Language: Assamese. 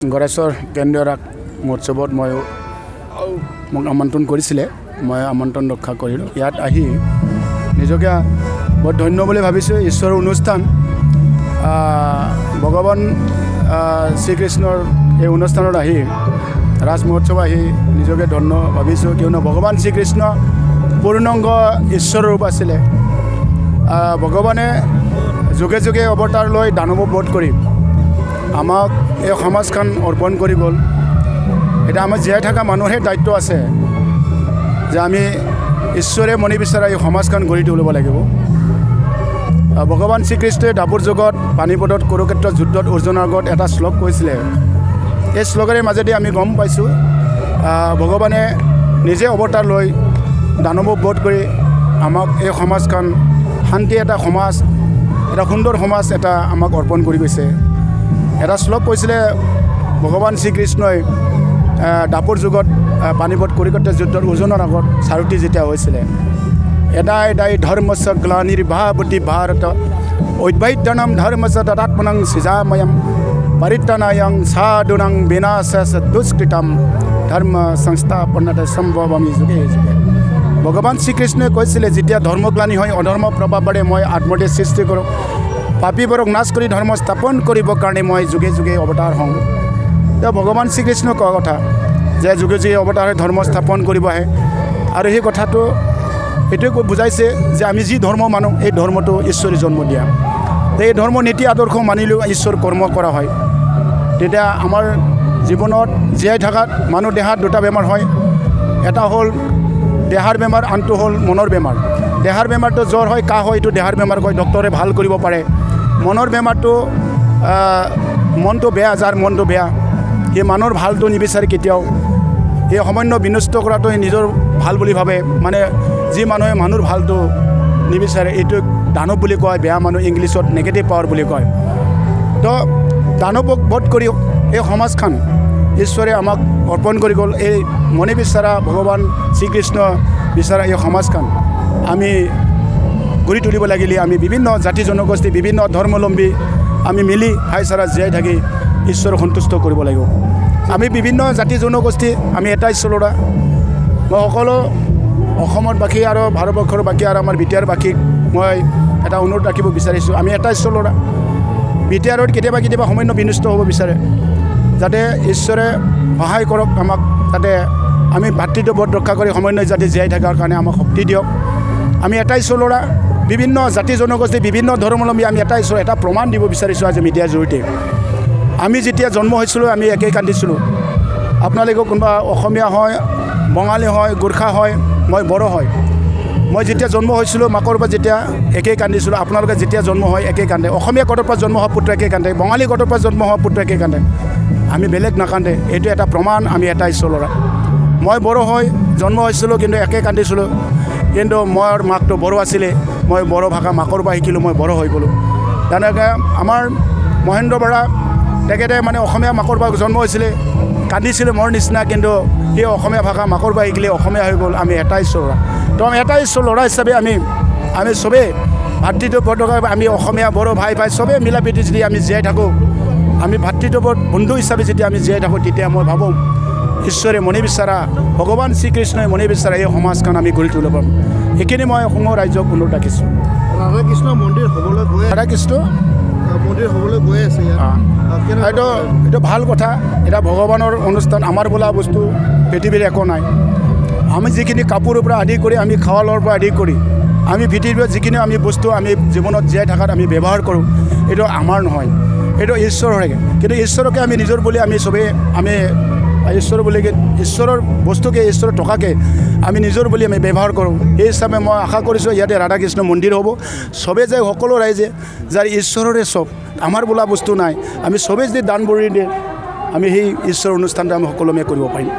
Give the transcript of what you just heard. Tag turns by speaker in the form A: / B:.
A: গণেশৰ কেন্দ্ৰীয় ৰাস মহোৎসৱত মোক আমন্ত্ৰণ কৰিছিলে, মই আমন্ত্ৰণ ৰক্ষা কৰিলোঁ। ইয়াত আহি নিজকে বৰ ধন্য বুলি ভাবিছোঁ। ঈশ্বৰৰ অনুষ্ঠান, ভগৱান শ্ৰীকৃষ্ণৰ এই অনুষ্ঠানত আহি ৰাজ মহোৎসৱ আহি নিজকে ধন্য ভাবিছোঁ, কিয়নো ভগৱান শ্ৰীকৃষ্ণ পূৰ্ণাংগ ঈশ্বৰৰ ৰূপ আছিলে। ভগৱানে যুগে যুগে অৱতাৰ লৈ দানৱ বধ কৰি আমাক এই সমাজখন অৰ্পণ কৰি গ'ল। এতিয়া আমাৰ জীয়াই থকা মানুহৰে দায়িত্ব আছে যে আমি ঈশ্বৰে মনি বিচৰা এই সমাজখন গঢ়ি তুলিব লাগিব। ভগৱান শ্ৰীকৃষ্ণই দাপৰ যুগত পানীপদত কুৰুক্ষেত্ৰ যুদ্ধত অৰ্জুনৰ আগত এটা শ্লোক কৈছিলে। এই শ্লোকেৰে মাজেদি আমি গম পাইছোঁ ভগৱানে নিজে অৱতাৰ লৈ দানৱ বধ কৰি আমাক এই সমাজখন শান্তি এটা সমাজ, এটা সুন্দৰ সমাজ এটা আমাক অৰ্পণ কৰি গৈছে। এটা শ্লোক কৈছিলে ভগৱান শ্ৰীকৃষ্ণই দাপৰ যুগত পানীপদ কুৰুক্ষেত্ৰ যুদ্ধত অৰ্জুনৰ আগত সাৰথি যেতিয়া হৈছিলে, এদাই দাই ধৰ্মস্য গ্লানিৰ্ভাৱতি ভাৰত অদ্বৈতনম ধৰ্মস্য তদাত্মনং সৃজাময়ম পৰিত্ৰাণায়ং সাধুনাং বিনাশস্য দুষ্কৃতম ধৰ্ম সংস্থাপনাতে সম্ভৱামি যুগে যুগে। ভগৱান শ্ৰীকৃষ্ণই কৈছিলে, যেতিয়া ধৰ্মগ্লানি হয়, অধৰ্ম প্ৰভাৱ বাঢ়ে, মই আত্মদেহ সৃষ্টি কৰোঁ, পাপীবোৰক নাশ কৰি ধৰ্ম স্থাপন কৰিবৰ কাৰণে মই যুগে যুগে অৱতাৰ হওঁ। এতিয়া ভগৱান শ্ৰীকৃষ্ণই কোৱা কথা যে যুগে যুগে অৱতাৰ হৈ ধৰ্ম স্থাপন কৰিব আহে, আৰু সেই কথাটো এইটোৱে বুজাইছে যে আমি যি ধৰ্ম মানো এই ধৰ্মটো ঈশ্বৰে জন্ম দিয়া। এই ধৰ্ম নীতি আদৰ্শ মানিলেও ঈশ্বৰ কৰ্ম কৰা হয়। তেতিয়া আমাৰ জীৱনত জীয়াই থকাত মানুহ দেহাত দুটা বেমাৰ হয়, এটা হ'ল দেহাৰ বেমাৰ, আনটো হ'ল মনৰ বেমাৰ। দেহাৰ বেমাৰটো জ্বৰ হয়, কাহ হয়, এইটো দেহাৰ বেমাৰ কয়, ডক্তৰে ভাল কৰিব পাৰে। মনৰ বেমাৰটো মনটো বেয়া, যাৰ মনটো বেয়া সেই মানুহৰ ভালটো নিবিচাৰে কেতিয়াও। সেই সামান্য বিনষ্ট কৰাটো নিজৰ ভাল বুলি ভাবে, মানে যি মানুহে মানুহৰ ভালটো নিবিচাৰে এইটো দানৱ বুলি কয়, বেয়া মানুহ, ইংলিছত নেগেটিভ পাৱাৰ বুলি কয়। তো দানৱক বধ কৰি এই সমাজখন ঈশ্বৰে আমাক অৰ্পণ কৰি গ'ল। এই মনি বিচৰা ভগৱান শ্ৰীকৃষ্ণ বিচৰা এই সমাজখন আমি গঢ়ি তুলিব লাগিলে আমি বিভিন্ন জাতি জনগোষ্ঠী, বিভিন্ন ধৰ্মাৱলম্বী আমি মিলি ভাইচাৰা জীয়াই থাকি ঈশ্বৰক সন্তুষ্ট কৰিব লাগিব। আমি বিভিন্ন জাতি জনগোষ্ঠী, আমি এটা ঈশ্বৰ ল'ৰা। মই সকলো অসমৰ বাসী আৰু ভাৰতবৰ্ষৰ বাসী আৰু আমাৰ বিটিআৰ বাসীক মই এটা অনুৰোধ ৰাখিব বিচাৰিছোঁ, আমি এটা ঈশ্বৰ ল'ৰা। বিটিআৰত কেতিয়াবা কেতিয়াবা সামান্য বিনষ্ট হ'ব বিচাৰে, যাতে ঈশ্বৰে সহায় কৰক আমাক, যাতে আমি ভাতৃত্ববোধ ৰক্ষা কৰি সামান্য জাতি জীয়াই থকাৰ কাৰণে আমাক শক্তি দিয়ক। আমি এটা ঈশ্বৰ ল'ৰা, বিভিন্ন জাতি জনগোষ্ঠী, বিভিন্ন ধৰ্মাৱলম্বী, আমি এটা ঈশ্বৰ, এটা প্ৰমাণ দিব বিচাৰিছোঁ আজি মিডিয়াৰ জৰিয়তে। আমি যেতিয়া জন্ম হৈছিলোঁ আমি একেই কান্দিছিলোঁ। আপোনালোকে কোনোবা অসমীয়া হয়, বঙালী হয়, গোৰ্খা হয়, মই বড়ো হয়। মই যেতিয়া জন্ম হৈছিলোঁ মাকৰ পৰা যেতিয়া একেই কান্দিছিলোঁ, আপোনালোকে যেতিয়া জন্ম হয় একেই কান্দে। অসমীয়া ক'ৰ পৰা জন্ম হোৱা পুত্ৰ একেই কান্দে, বঙালী ক'ৰ পৰা জন্ম হোৱা পুত্ৰ একেই কান্দে। আমি বেলেগ নাকান্দে, এইটো এটা প্ৰমাণ আমি এটা ঈশ্বৰ ল'ৰা। মই বড়ো হৈ জন্ম হৈছিলোঁ, কিন্তু একেই কান্দিছিলোঁ, কিন্তু মোৰ মাকটো বড়ো আছিলে, মই বড়ো ভাষা মাকৰ পৰা শিকিলোঁ, মই বড়ো হৈ গ'লোঁ। তেনেকৈ আমাৰ মহেন্দ্ৰ বৰা তেখেতে মানে অসমীয়া মাকৰ পৰা জন্ম হৈছিলে, কান্দিছিলে মোৰ নিচিনা, কিন্তু সেই অসমীয়া ভাষা মাকৰ পৰা শিকিলে অসমীয়া হৈ গ'ল। আমি এটা ঈশ্বৰ ল'ৰা। তো আমি এটা ঈশ্বৰ ল'ৰা হিচাপে আমি চবেই ভাতৃত্ববোধ, আমি অসমীয়া বড়ো ভাই চবেই মিলা প্ৰীতি যদি আমি জীয়াই থাকোঁ, আমি ভাতৃত্ববোধ বন্ধু হিচাপে যেতিয়া আমি জীয়াই থাকোঁ, তেতিয়া মই ভাবোঁ ঈশ্বৰে মনি বিচৰা, ভগৱান শ্ৰীকৃষ্ণই মনি বিচৰা এই সমাজখন আমি গঢ়ি তুলিব পাৰোঁ। সেইখিনি মই অসমৰ ৰাইজক অনুৰোধ ৰাখিছোঁ।
B: ৰাধাকৃষ্ণ মন্দিৰ হ'বলৈ গৈ
A: ৰাধাকৃষ্ণ
B: মন্দিৰ হ'বলৈ গৈ আছে
A: এইটো ভাল কথা। এটা ভগৱানৰ অনুষ্ঠান, আমাৰ বোলা বস্তু পৃথিৱীৰ একো নাই। আমি যিখিনি কাপোৰৰ পৰা আদি কৰি, আমি খোৱা লোৱাৰ পৰা আদি কৰি, আমি পৃথিৱীৰ যিখিনি আমি বস্তু আমি জীৱনত জীয়াই থকাত আমি ব্যৱহাৰ কৰোঁ, এইটো আমাৰ নহয়, এইটো ঈশ্বৰৰে। কিন্তু ঈশ্বৰকে আমি নিজৰ বুলি আমি চবেই আমি ঈশ্বৰ বুলি, ঈশ্বৰৰ বস্তুকে, ঈশ্বৰৰ টকাকে আমি নিজৰ বুলি আমি ব্যৱহাৰ কৰোঁ। সেই হিচাপে মই আশা কৰিছোঁ ইয়াতে ৰাধাকৃষ্ণ মন্দিৰ হ'ব। চবেই যায়, সকলো ৰাইজে যাৰ ঈশ্বৰৰে চব, আমাৰ বোলা বস্তু নাই, আমি চবেই যদি দান বৰি দিয়ে আমি সেই ঈশ্বৰৰ অনুষ্ঠানটো আমি সকলোৱে কৰিব পাৰিম।